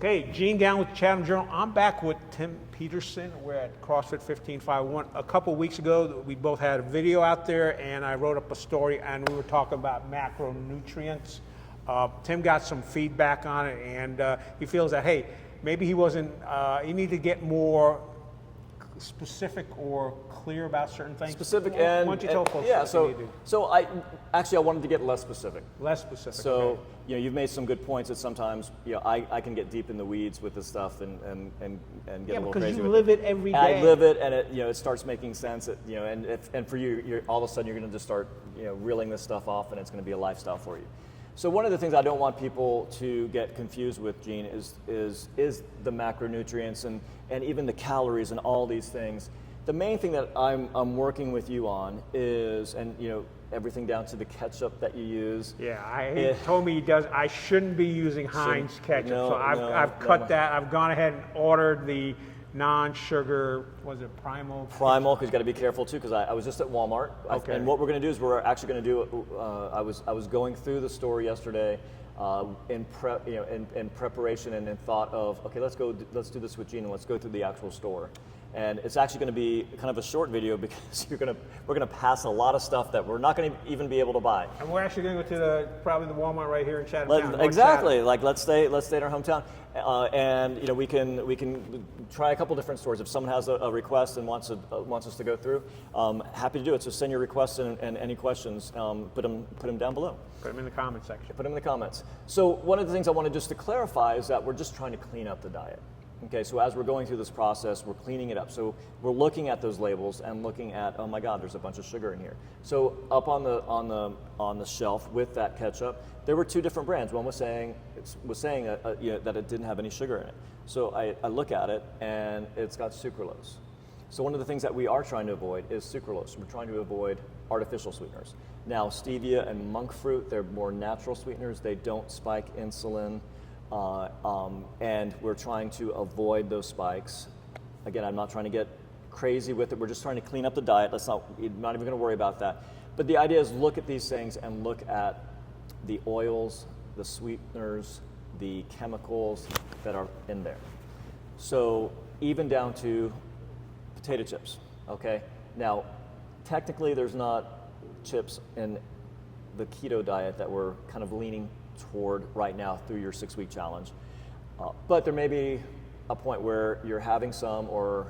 Okay, Gene down with the Chatham Journal. I'm back with Tim Peterson. We're at CrossFit 1551. A couple weeks ago, we both had a video out there, and I wrote up a story, and we were talking about macronutrients. Tim got some feedback on it, and he feels that, hey, maybe he needed to get more specific or clear about certain things. Specific Why and don't you tell folks yeah. what you need to do? So I wanted to get less specific. Less specific. So okay. you've made some good points that sometimes I can get deep in the weeds with this stuff and get a little crazy. Because you with live it every day. I live it, and it starts making sense. And for you, you're all of a sudden you're going to just start reeling this stuff off, and it's going to be a lifestyle for you. So one of the things I don't want people to get confused with, Gene, is the macronutrients and even the calories and all these things. The main thing that I'm working with you on is, everything down to the ketchup that you use. Yeah, he told me I shouldn't be using Heinz ketchup, so I've cut that. I've gone ahead and ordered the non-sugar, was it Primal? Primal, because you got to be careful too, because I was just at Walmart. Okay. And what we're going to do is we're actually going to do, I was going through the store yesterday in preparation and in thought of, okay, let's do this with Gene and let's go through the actual store. And it's actually going to be kind of a short video because we're going to pass a lot of stuff that we're not going to even be able to buy. And we're actually going to go to probably the Walmart right here in Chatham. Exactly. Like let's stay in our hometown, and we can try a couple different stores. If someone has a request and wants us to go through, happy to do it. So send your requests and any questions. Put them down below. Put them in the comment section. Put them in the comments. So one of the things I wanted just to clarify is that we're just trying to clean up the diet. Okay, so as we're going through this process, we're cleaning it up. So we're looking at those labels and looking at, oh my God, there's a bunch of sugar in here. So up on the shelf with that ketchup, there were two different brands. One was saying that it didn't have any sugar in it. So I look at it and it's got sucralose. So one of the things that we are trying to avoid is sucralose. We're trying to avoid artificial sweeteners. Now stevia and monk fruit, they're more natural sweeteners. They don't spike insulin. And we're trying to avoid those spikes. Again, I'm not trying to get crazy with it. We're just trying to clean up the diet. Not even going to worry about that. But the idea is look at these things and look at the oils, the sweeteners, the chemicals that are in there. So even down to potato chips, okay? Now, technically there's not chips in the keto diet that we're kind of leaning toward right now through your 6-week challenge. But there may be a point where you're having some, or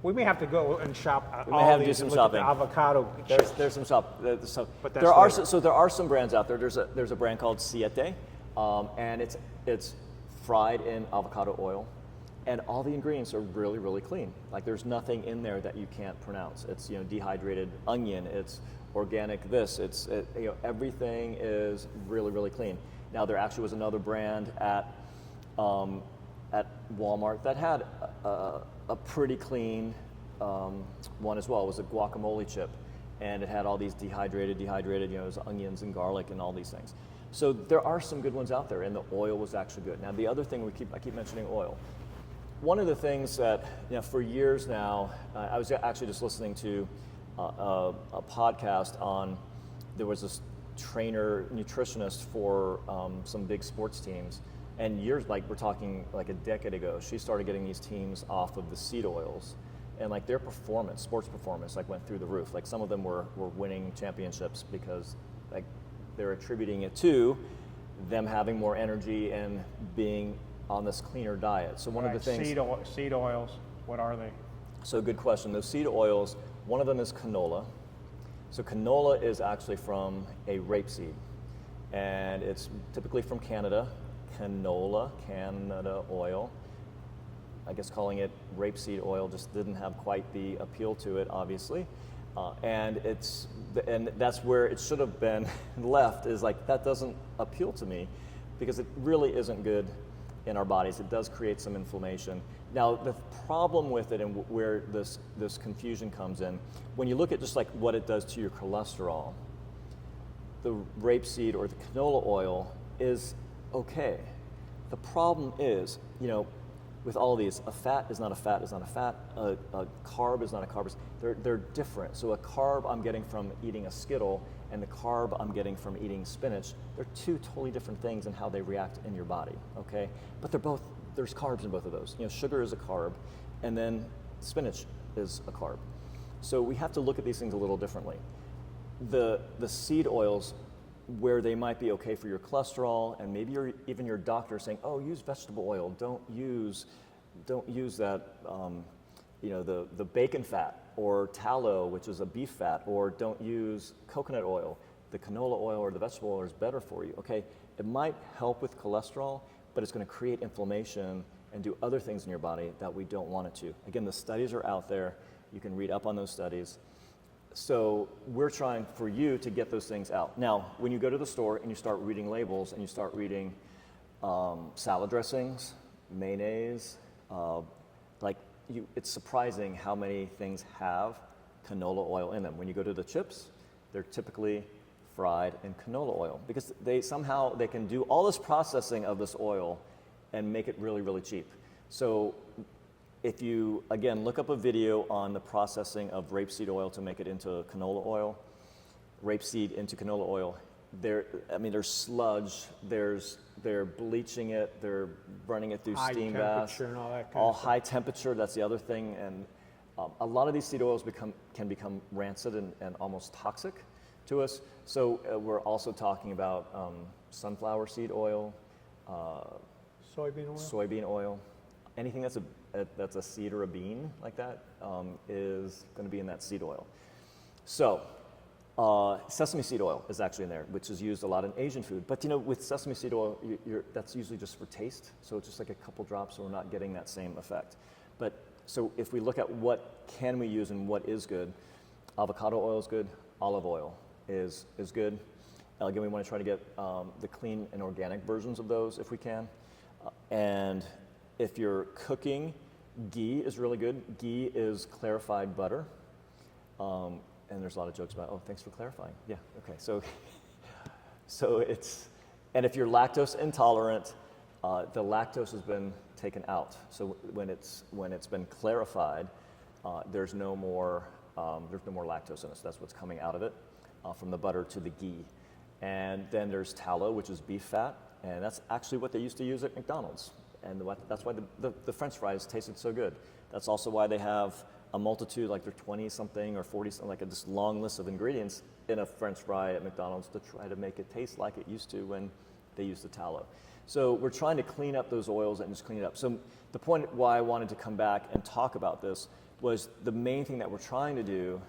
we may have to go and shop. We may have to do some shopping. Avocado. There's some shop. But there are some brands out there. There's a brand called Siete, and it's fried in avocado oil, and all the ingredients are really, really clean. Like there's nothing in there that you can't pronounce. It's dehydrated onion. It's organic everything is really, really clean. Now there actually was another brand at Walmart that had a pretty clean one as well. It was a guacamole chip, and it had all these dehydrated, it was onions and garlic and all these things. So there are some good ones out there, and the oil was actually good. Now the other thing I keep mentioning oil. One of the things that for years now, I was actually just listening to a podcast on, there was this trainer, nutritionist for some big sports teams, and we're talking like a decade ago, she started getting these teams off of the seed oils, and like their sports performance went through the roof. Like some of them were winning championships because like they're attributing it to them having more energy and being on this cleaner diet. So one of the things... Seed oils, what are they? So good question. Those seed oils, one of them is canola. So canola is actually from a rapeseed, and it's typically from Canada. Canada oil. I guess calling it rapeseed oil just didn't have quite the appeal to it, obviously. And that's where it should have been left, is like, that doesn't appeal to me because it really isn't good in our bodies. It does create some inflammation. Now, the problem with it and where this confusion comes in, when you look at just like what it does to your cholesterol, the rapeseed or the canola oil is okay. The problem is, with all these, a fat is not a fat is not a fat, a carb is not a carb. They're different. So a carb I'm getting from eating a Skittle, and the carb I'm getting from eating spinach, they're two totally different things in how they react in your body, okay? But there's carbs in both of those. You know, sugar is a carb, and then spinach is a carb. So we have to look at these things a little differently. The seed oils, where they might be okay for your cholesterol, and maybe even your doctor saying, oh, use vegetable oil, don't use that, you know, the bacon fat, or tallow, which is a beef fat, or don't use coconut oil. The canola oil or the vegetable oil is better for you, okay? It might help with cholesterol, but it's gonna create inflammation and do other things in your body that we don't want it to. Again, the studies are out there. You can read up on those studies. So we're trying for you to get those things out. Now, when you go to the store and you start reading labels and you start reading salad dressings, mayonnaise, it's surprising how many things have canola oil in them. When you go to the chips, they're typically fried in canola oil because they can do all this processing of this oil and make it really, really cheap. So if you, again, look up a video on the processing of rapeseed oil to make it into canola oil, rapeseed into canola oil, there's sludge, they're bleaching it, they're running it through steam baths. High temperature and all that kind all of stuff. high temperature, that's the other thing. And a lot of these seed oils can become rancid and almost toxic to us. So we're also talking about sunflower seed oil, Soybean oil? anything that's a seed or a bean like that is going to be in that seed oil. So sesame seed oil is actually in there, which is used a lot in Asian food. But you know, with sesame seed oil, that's usually just for taste. So it's just like a couple drops, so we're not getting that same effect. But so if we look at what can we use and what is good, avocado oil is good, olive oil is good. Again, we want to try to get the clean and organic versions of those if we can. And if you're cooking, ghee is really good. Ghee is clarified butter. And there's a lot of jokes about, oh, thanks for clarifying. Yeah, okay. So it's, and if you're lactose intolerant, the lactose has been taken out. So when it's been clarified, there's no more lactose in it. So that's what's coming out of it, from the butter to the ghee. And then there's tallow, which is beef fat, and that's actually what they used to use at McDonald's. And that's why the French fries tasted so good. That's also why they have a multitude, like they're 20 something or 40 something, like this long list of ingredients in a French fry at McDonald's to try to make it taste like it used to when they used the tallow. So we're trying to clean up those oils and just clean it up. So the point why I wanted to come back and talk about this was the main thing that we're trying to do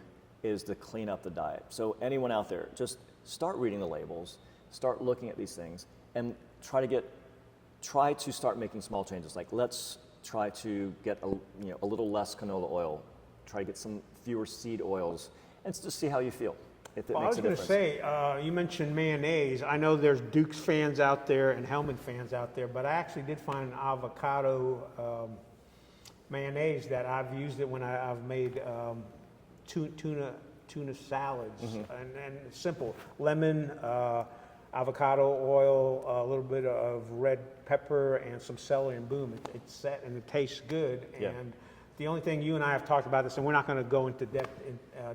is to clean up the diet. So anyone out there, just start reading the labels, start looking at these things, and try to start making small changes. Like let's try to get a little less canola oil, try to get some fewer seed oils, and just see how you feel. If it Well, I makes was a going to difference. say, you mentioned mayonnaise. I know there's Duke's fans out there and Hellman fans out there, but I actually did find an avocado mayonnaise that I've used it when I've made tuna salads, and it's simple. Lemon, avocado oil, a little bit of red pepper, and some celery, and boom, it's set and it tastes good. Yeah. And the only thing you and I have talked about this, and we're not going to go into depth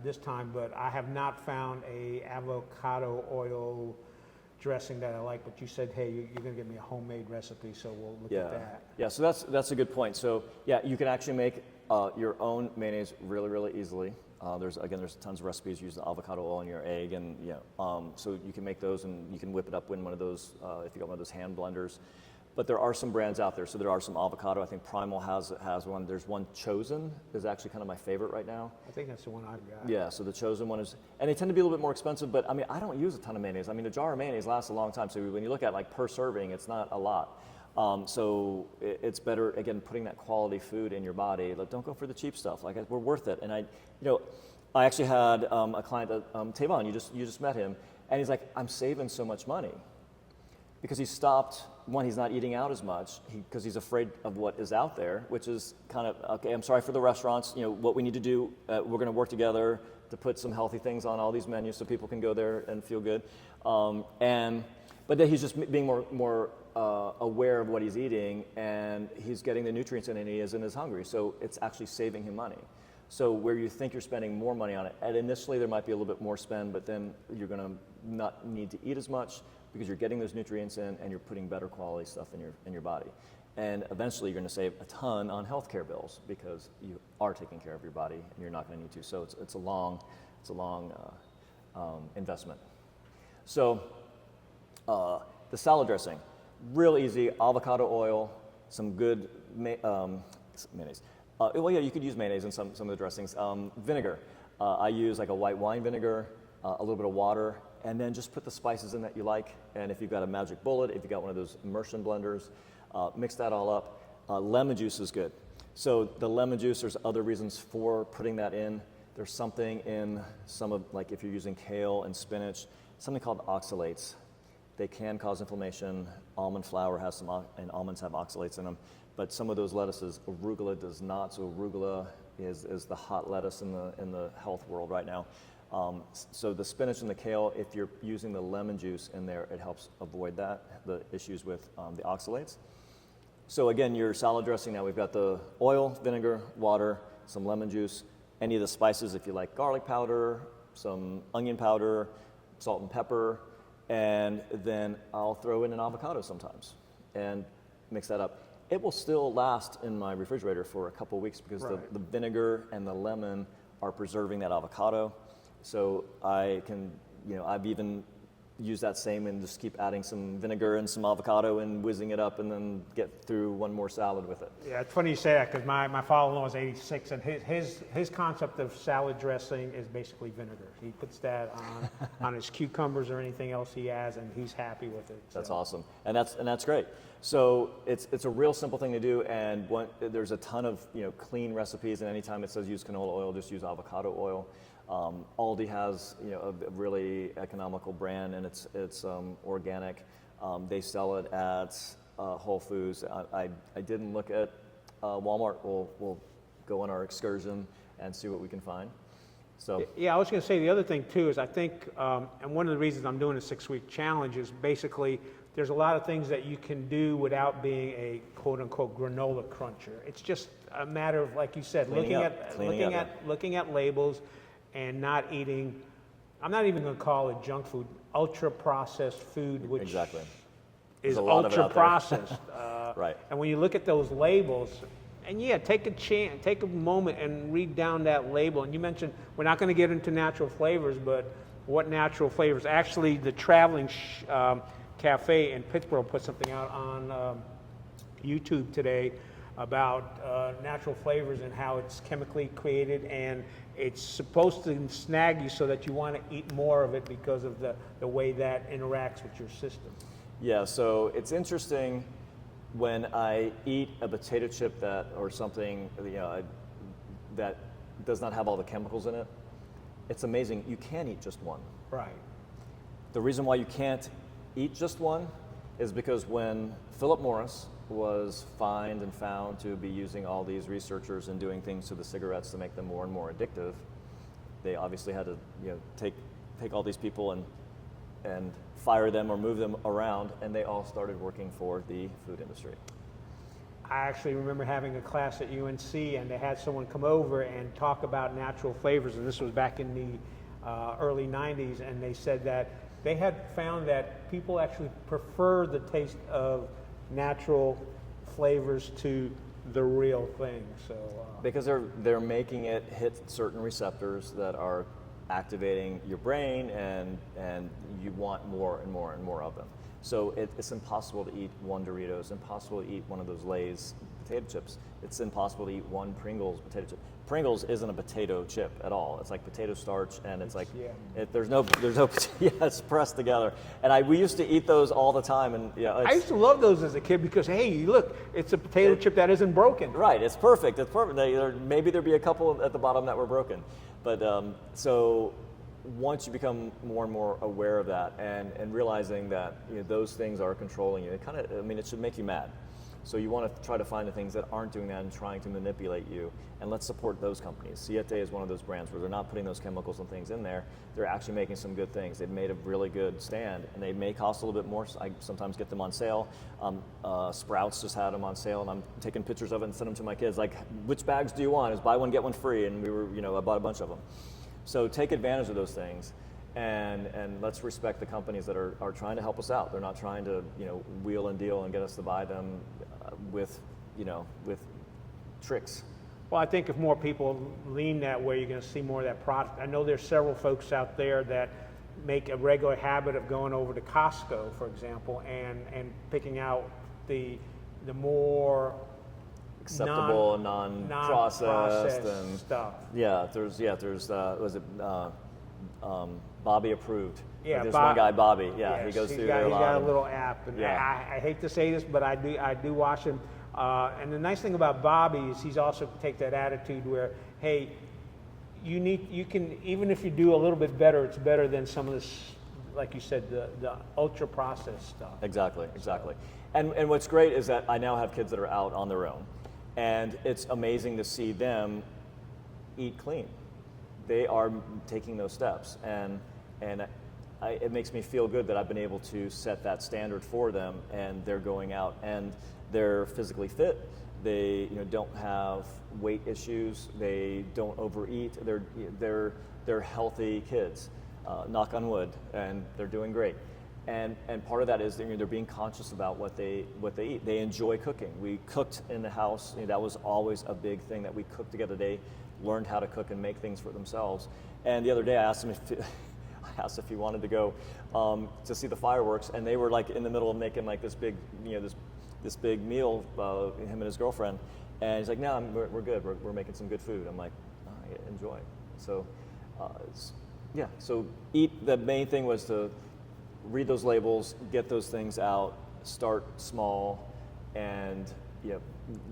this time, but I have not found a avocado oil dressing that I like. But you said, hey, you're going to give me a homemade recipe, so we'll look at that. Yeah, so that's a good point. So yeah, you can actually make your own mayonnaise really, really easily. There's tons of recipes using avocado oil in your egg, and so you can make those, and you can whip it up in one of those if you got one of those hand blenders. But there are some brands out there. So there are some avocado. I think Primal has one. There's one Chosen is actually kind of my favorite right now. I think that's the one I've got. Yeah, so the Chosen one is, and they tend to be a little bit more expensive. But I mean, I don't use a ton of mayonnaise. I mean, a jar of mayonnaise lasts a long time. So when you look at like per serving, it's not a lot. So it's better, again, putting that quality food in your body. Like, don't go for the cheap stuff. Like, we're worth it. And I actually had a client, Tavon, you just met him, and he's like, I'm saving so much money because he stopped. One, he's not eating out as much because he's afraid of what is out there, which is kind of, okay, I'm sorry for the restaurants. What we need to do, we're going to work together to put some healthy things on all these menus so people can go there and feel good. But then he's just being more aware of what he's eating, and he's getting the nutrients in, and he isn't as hungry. So it's actually saving him money. So where you think you're spending more money on it, and initially there might be a little bit more spend, but then you're going to not need to eat as much because you're getting those nutrients in and you're putting better quality stuff in your body. And eventually you're going to save a ton on healthcare bills because you are taking care of your body and you're not going to need to. So it's a long investment. So the salad dressing, real easy, avocado oil, some good mayonnaise. Well, yeah, you could use mayonnaise in some of the dressings. Vinegar, I use like a white wine vinegar, a little bit of water, and then just put the spices in that you like. And if you've got a magic bullet, if you've got one of those immersion blenders, mix that all up. Lemon juice is good. So the lemon juice, there's other reasons for putting that in. There's something in some of, like if you're using kale and spinach, something called oxalates. They can cause inflammation. Almond flour has some, and almonds have oxalates in them. But some of those lettuces, arugula does not. So arugula is the hot lettuce in the health world right now. So the spinach and the kale, if you're using the lemon juice in there, it helps avoid that, the issues with the oxalates. So again, your salad dressing now, we've got the oil, vinegar, water, some lemon juice, any of the spices if you like garlic powder, some onion powder, salt and pepper, and then I'll throw in an avocado sometimes and mix that up. It will still last in my refrigerator for a couple of weeks because the vinegar and the lemon are preserving that avocado. So I can, I've even used that same and just keep adding some vinegar and some avocado and whizzing it up and then get through one more salad with it. Yeah, it's funny you say that because my father-in-law is 86 and his concept of salad dressing is basically vinegar. He puts that on his cucumbers or anything else he has and he's happy with it. So. That's awesome. And that's great. So it's a real simple thing to do, and there's a ton of clean recipes, and anytime it says use canola oil, just use avocado oil. Aldi has a really economical brand, and it's organic. They sell it at Whole Foods. I didn't look at Walmart. We'll go on our excursion and see what we can find. So yeah, I was going to say the other thing too is I think, and one of the reasons I'm doing a 6-week challenge is basically there's a lot of things that you can do without being a quote unquote granola cruncher. It's just a matter of, like you said, looking at labels and not eating. I'm not even going to call it junk food, ultra processed food, which exactly is ultra processed. Right. And when you look at those labels, and yeah, take a moment and read down that label. And you mentioned we're not going to get into natural flavors, but what natural flavors? Actually, the Traveling Cafe in Pittsburgh put something out on YouTube today about natural flavors and how it's chemically created, and it's supposed to snag you so that you want to eat more of it because of the way that interacts with your system. Yeah, so it's interesting when I eat a potato chip or something that does not have all the chemicals in it. It's amazing. You can eat just one. Right. The reason why you can't eat just one is because when Philip Morris was fined and found to be using all these researchers and doing things to the cigarettes to make them more and more addictive, they obviously had to take all these people and fire them or move them around, and they all started working for the food industry. I actually remember having a class at UNC, and they had someone come over and talk about natural flavors, and this was back in the early 90s, and they said that they had found that people actually prefer the taste of natural flavors to the real thing. So because they're making it hit certain receptors that are activating your brain, and you want more and more and more of them. So it's impossible to eat one Doritos, impossible to eat one of those Lay's potato chips. It's impossible to eat one Pringles potato chip. Pringles isn't a potato chip at all. It's like potato starch, and it's like there's no it's pressed together. And we used to eat those all the time, and I used to love those as a kid because hey, look, it's a potato chip that isn't broken. Right, it's perfect. It's perfect. Maybe there'd be a couple at the bottom that were broken, but so once you become more and more aware of that and realizing that those things are controlling you, it should make you mad. So you want to try to find the things that aren't doing that and trying to manipulate you, and let's support those companies. Siete is one of those brands where they're not putting those chemicals and things in there. They're actually making some good things. They've made a really good stand, and they may cost a little bit more. So I sometimes get them on sale. Sprouts just had them on sale, and I'm taking pictures of it and send them to my kids. Like, which bags do you want? It's buy one, get one free, and I bought a bunch of them. So take advantage of those things. And let's respect the companies that are trying to help us out. They're not trying to wheel and deal and get us to buy them with tricks. Well, I think if more people lean that way, you're going to see more of that product. I know there's several folks out there that make a regular habit of going over to Costco, for example, and picking out the more acceptable, non-processed and stuff. Yeah, there's was it Bobby approved? Yeah, like there's one guy, Bobby. Yeah, yes, he goes through he's there a lot. got a little app, and yeah. I hate to say this, but I do watch him. And the nice thing about Bobby is he's also take that attitude where, hey, you can, even if you do a little bit better, it's better than some of this, like you said, the ultra processed stuff. Exactly. And what's great is that I now have kids that are out on their own, and it's amazing to see them eat clean. They are taking those steps, and it makes me feel good that I've been able to set that standard for them, and they're going out and they're physically fit. They don't have weight issues. They don't overeat. They're healthy kids. Knock on wood, and they're doing great. And part of that is they're being conscious about what they eat. They enjoy cooking. We cooked in the house. That was always a big thing that we cooked together. They learned how to cook and make things for themselves. And the other day I asked him if he wanted to go to see the fireworks, and they were like in the middle of making like this big this big meal, him and his girlfriend, and he's like, no, we're good. We're making some good food. I'm like, all right, enjoy. So so eat. The main thing was to read those labels, get those things out, start small, and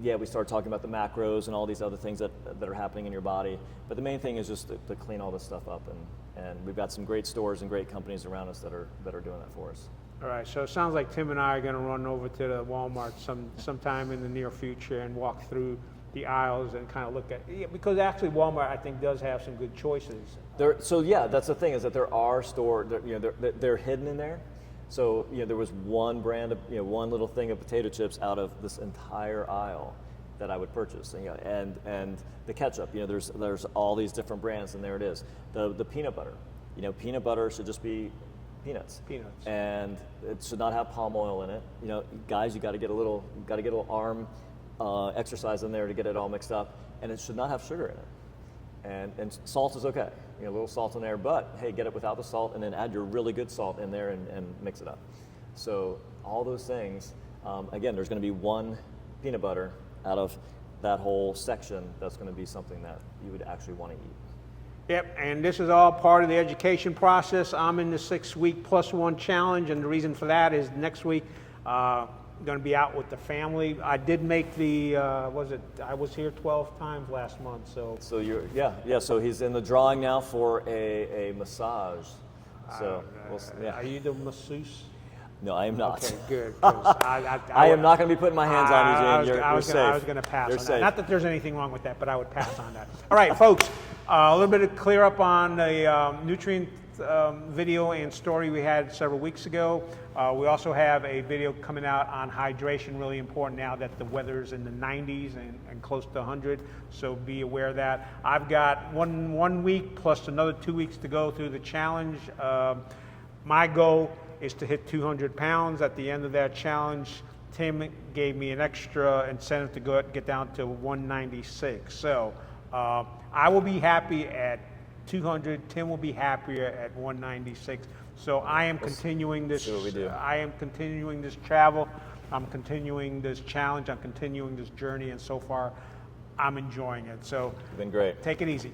we start talking about the macros and all these other things that are happening in your body. But the main thing is just to clean all this stuff up, and we've got some great stores and great companies around us that are doing that for us. All right, so it sounds like Tim and I are going to run over to the Walmart sometime in the near future and walk through the aisles and kind of look at because actually Walmart I think does have some good choices. That's the thing is that there are stores they're hidden in there. So there was one brand of one little thing of potato chips out of this entire aisle that I would purchase, and the ketchup. There's all these different brands, and there it is. The peanut butter. Peanut butter should just be peanuts. And it should not have palm oil in it. Guys, you got to get a little arm exercise in there to get it all mixed up, and it should not have sugar in it. And salt is okay. A little salt in there, but hey, get it without the salt, and then add your really good salt in there and mix it up. So all those things. Again, there's going to be one peanut butter out of that whole section that's going to be something that you would actually want to eat. Yep, and this is all part of the education process. I'm in the 6-week +1 challenge, and the reason for that is next week going to be out with the family. I did make the I was here 12 times last month, so. So so he's in the drawing now for a massage. So Are you the masseuse? No, I am not. Okay, good. 'Cause I am not going to be putting my hands on you, Jane. You're safe. I was going to pass You're on safe. that. Not that there's anything wrong with that, but I would pass on that. All right, folks, a little bit of clear up on the nutrient video and story we had several weeks ago. We also have a video coming out on hydration, really important now that the weather's in the 90s and close to 100, so be aware of that. I've got one week plus another 2 weeks to go through the challenge. My goal is to hit 200 pounds. At the end of that challenge, Tim gave me an extra incentive to get down to 196. So I will be happy at 200. Tim will be happier at 196. So I am continuing this. See what we do. I am continuing this travel. I'm continuing this challenge. I'm continuing this journey, and so far, I'm enjoying it. So You've been great. Take it easy.